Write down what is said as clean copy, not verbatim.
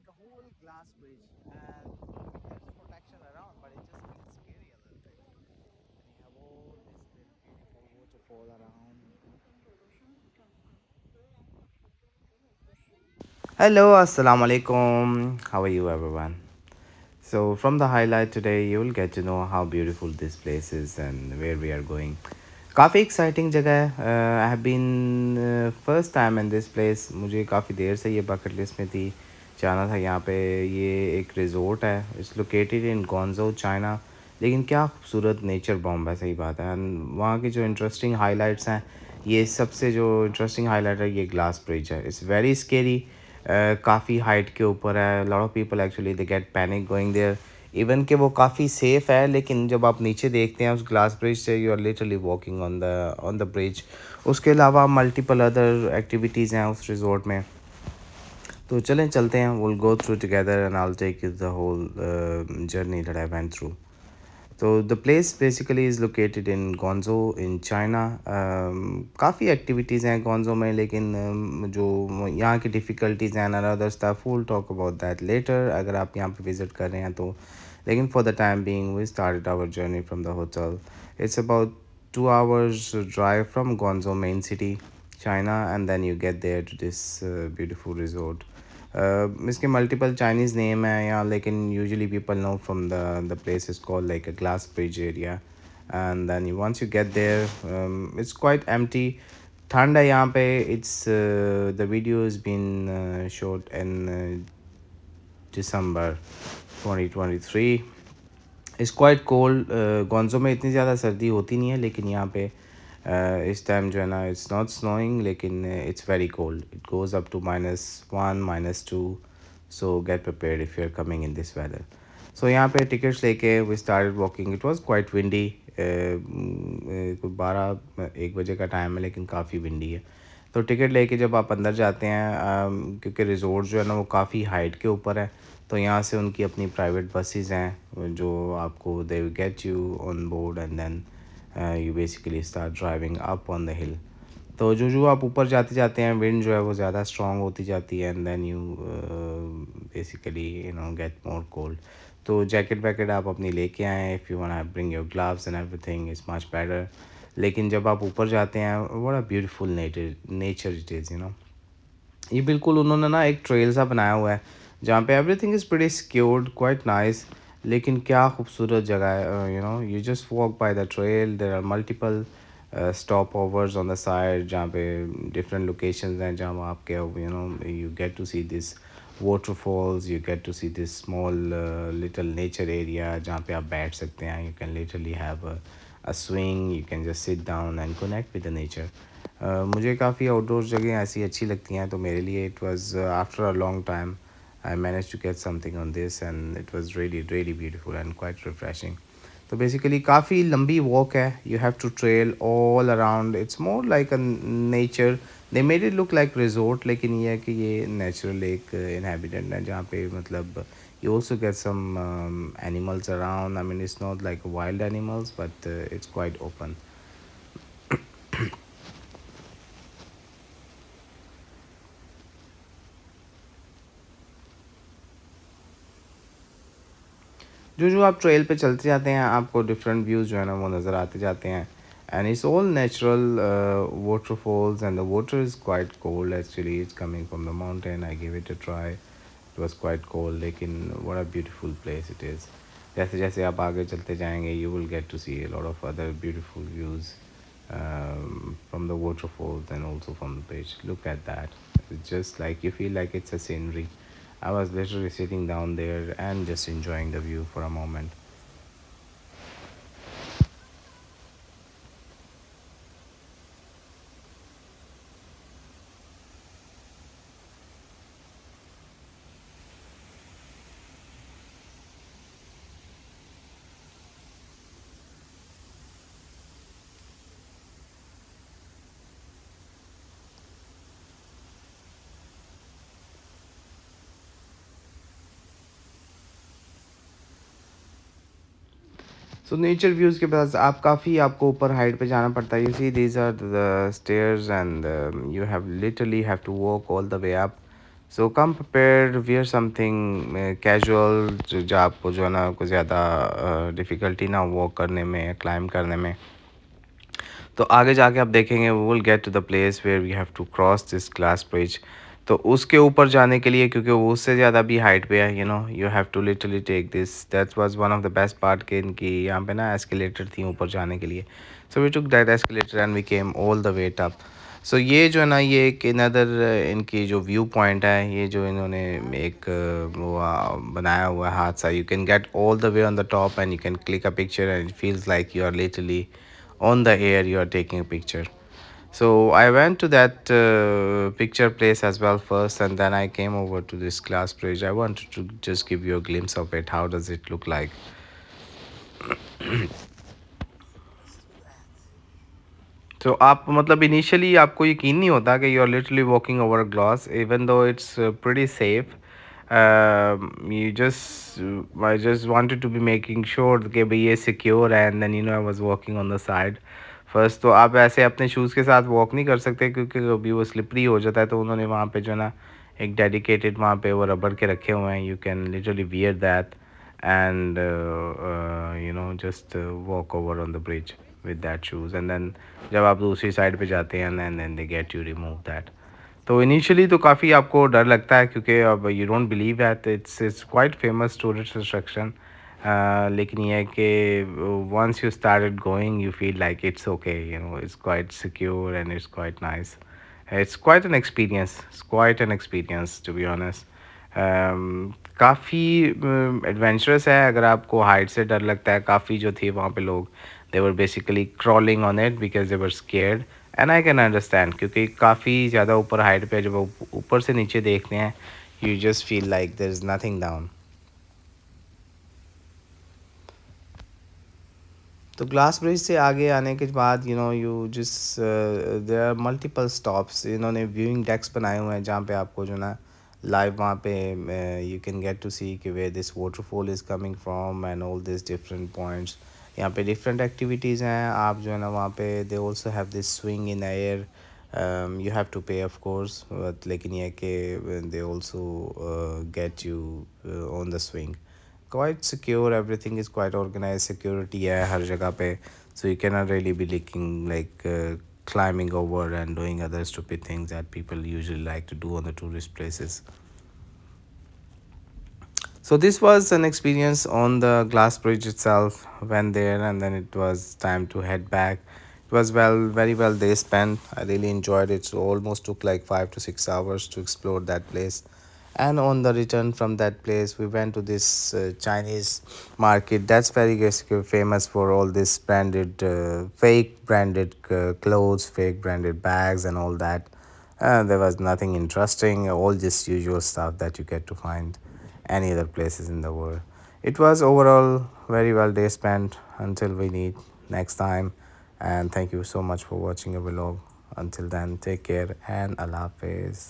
like a whole glass bridge, and there's protection around, but it just feels scary a little bit. And you have all this little beautiful waterfall around. Hello, assalamu alaikum. How are you, everyone? So, from the highlight today, you will get to know how beautiful this place is and where we are going. काफ़ी exciting जगह है। I have been first time in this place. मुझे काफ़ी देर से ये bucket list में थी, जाना था यहाँ पे। ये एक रिज़ोर्ट है, इट्स लोकेटेड इन गोंजो चाइना। लेकिन क्या खूबसूरत नेचर बॉम्ब है, सही बात है। एंड वहाँ की जो इंटरेस्टिंग हाइलाइट्स हैं, ये सबसे जो इंटरेस्टिंग हाइलाइट है ये ग्लास ब्रिज है। इट्स वेरी स्केरी, काफ़ी हाइट के ऊपर है। Lot of people actually they get panic going there. Even कि वो काफ़ी सेफ़ है, लेकिन जब आप नीचे देखते हैं उस ग्लास ब्रिज से, you are literally walking on the bridge. उसके अलावा मल्टीपल अदर एक्टिविटीज़ हैं उस रिज़ोर्ट में। तो चलें चलते हैं, will go through together and I will take you the whole journey that I went through. तो the place basically is located in Guangzhou in China. काफ़ी एक्टिविटीज़ हैं गोंजो में, लेकिन जो यहाँ की डिफ़िकल्टीज़ हैं and other stuff, will talk about that later अगर आप यहाँ पे विज़िट कर रहे हैं तो। लेकिन for the time being we started our journey from the hotel. It's about 2 hours drive from Guangzhou main city, China, and then you get there to this beautiful resort. इसके मल्टीपल चाइनीज़ नेम है यहाँ, लेकिन usually people know from the place is called like a glass bridge area. And then you once you get there, it's quite empty. ठंड है यहाँ पे। It's the video is been shot in December 2023। It's quite cold. Guangzhou में इतनी ज़्यादा सर्दी होती नहीं है, लेकिन यहाँ पे इस टाइम जो है ना, इट्स नॉट स्नोइंग, लेकिन it's very cold. It goes up to -1 -2। So get prepared if you are coming in this weather. So यहाँ पे टिकट्स लेके we started walking. It was quite windy. कोई 12-1 बजे का टाइम है, लेकिन काफ़ी विंडी है। तो टिकट लेके जब आप अंदर जाते हैं, क्योंकि रिज़ोर्ट जो है ना वो काफ़ी हाइट के ऊपर है, तो यहाँ से उनकी अपनी प्राइवेट बसेस हैं जो आपको they will get you on board and then you basically start driving up on the hill. तो जो आप ऊपर जाते जाते हैं, विंड जो है वो ज़्यादा स्ट्रॉन्ग होती जाती है, and then you basically get more cold. तो जैकेट वैकेट आप अपनी लेके आएँ। If you want bring your gloves and everything is much better. लेकिन जब आप ऊपर जाते हैं, what a beautiful nature it is. ये बिल्कुल उन्होंने ना एक ट्रेल सा बनाया हुआ है, जहाँ पे everything is pretty secured, quite nice. लेकिन क्या खूबसूरत जगह है। You just walk by the trail. There are multiple stopovers on the side, जहाँ पे डिफरेंट लोकेशंस हैं, जहाँ आपके you get to see this waterfalls, you get to see this small little nature area जहाँ पे आप बैठ सकते हैं। You can literally have a swing, you can just sit down and connect with the nature. मुझे काफ़ी outdoor जगह ऐसी अच्छी लगती हैं, तो मेरे लिए it was after a long time I manage to get something on this, and it was really really beautiful and quite refreshing. तो बेसिकली काफ़ी लंबी वॉक है। You have to trail all around. It's more like a nature. They made it look like resort, लेकिन ये है कि ये natural एक इनहेबिटेंट है, जहाँ पे मतलब you also get some animals around. I mean, it's not like wild animals, but it's quite open. जो आप ट्रेल पे चलते जाते हैं, आपको डिफरेंट व्यूज़ जो है ना वो नज़र आते जाते हैं। And it's all natural waterfalls, and the water is quite cold actually. It's coming from the mountain. I give it a try. It was quite cold, लेकिन what a beautiful place it is. जैसे जैसे आप आगे चलते जाएंगे, you will get to see a lot of other beautiful views from the waterfalls and also from the beach. Look at that. It's just like you feel like it's a scenery. I was literally sitting down there and just enjoying the view for a moment. So nature views के पास आप काफ़ी आपको ऊपर height पे जाना पड़ता है। You see these are the stairs, and you have literally have to walk all the way up so come prepared, wear something casual, जो आपको जो है ना कुछ ज़्यादा डिफ़िकल्टी ना वॉक करने में, क्लाइंब करने में। तो आगे जाके आप देखेंगे we will get to the place where we have to cross this glass bridge. तो उसके ऊपर जाने के लिए, क्योंकि वो उससे ज़्यादा भी हाइट पे है, you have to literally take this, that was one of the best part के इनकी यहाँ पे ना एस्केलेटर थी ऊपर जाने के लिए। So we took that escalator and we came all the way up. So ये जो है ना, ये एक इनअदर इनकी जो व्यू पॉइंट है, ये जो इन्होंने एक वो बनाया हुआ है हाथ सा, you can get all the way on the top and you can click a picture and it feels like you are literally on the air you are taking a picture. So I went to that picture place as well first, and then I came over to this glass bridge. I wanted to just give you a glimpse of it. How does it look like? तो आप मतलब initially आपको यकीन नहीं होता कि you are literally walking over glass, even though it's pretty safe. You just I just wanted to be making sure कि भाई ये सिक्योर है, and then I was walking on the side first. तो आप ऐसे अपने शूज़ के साथ वॉक नहीं कर सकते, क्योंकि अभी वो स्लिपरी हो जाता है। तो उन्होंने वहाँ पे जो है ना एक डेडिकेटेड वहाँ पे वो रबड़ के रखे हुए हैं, you can literally wear that and just walk over on the bridge with that shoes, and then जब आप दूसरी साइड पे जाते हैं and then they get you remove that। तो इनिशियली तो काफ़ी आपको डर लगता है, क्योंकि अब you don't believe that it's quite famous tourist attraction. लेकिन ये है कि once you started going you feel like it's okay, it's quite secure and it's quite nice. It's quite an experience, it's quite an experience to be honest. काफ़ी adventurous है। अगर आपको height से डर लगता है, काफ़ी जो थे वहाँ पे लोग, they were basically crawling on it because they were scared, and I can understand, क्योंकि काफ़ी ज़्यादा ऊपर हाइट पे जब ऊपर से नीचे देखते हैं, you just feel like there is nothing down. तो ग्लास ब्रिज से आगे आने के बाद you just there are multiple stops. इन्होंने व्यूइंग डेक्स बनाए हुए हैं जहाँ पे आपको जो ना लाइव वहाँ पे यू कैन गेट टू सी कि way this waterfall is coming from and all this different points. यहाँ पे डिफरेंट एक्टिविटीज़ हैं। आप जो है ना वहाँ पे they also have this swing in air, you have to pay of course, but लेकिन ये है कि they also get you on the swing, quite secure, everything is quite organized, security है हर जगह पे, so you cannot really be looking like climbing over and doing other stupid things that people usually like to do on the tourist places. So this was an experience on the glass bridge itself. Went there and then it was time to head back. It was very well day spent. I really enjoyed it. So almost took like 5 to 6 hours to explore that place. And on the return from that place, we went to this Chinese market. That's very famous for all this branded, fake branded clothes, fake branded bags, and all that. There was nothing interesting. All just usual stuff that you get to find any other places in the world. It was overall very well day spent. Until we meet next time, and thank you so much for watching a vlog. Until then, take care and Allah Hafiz.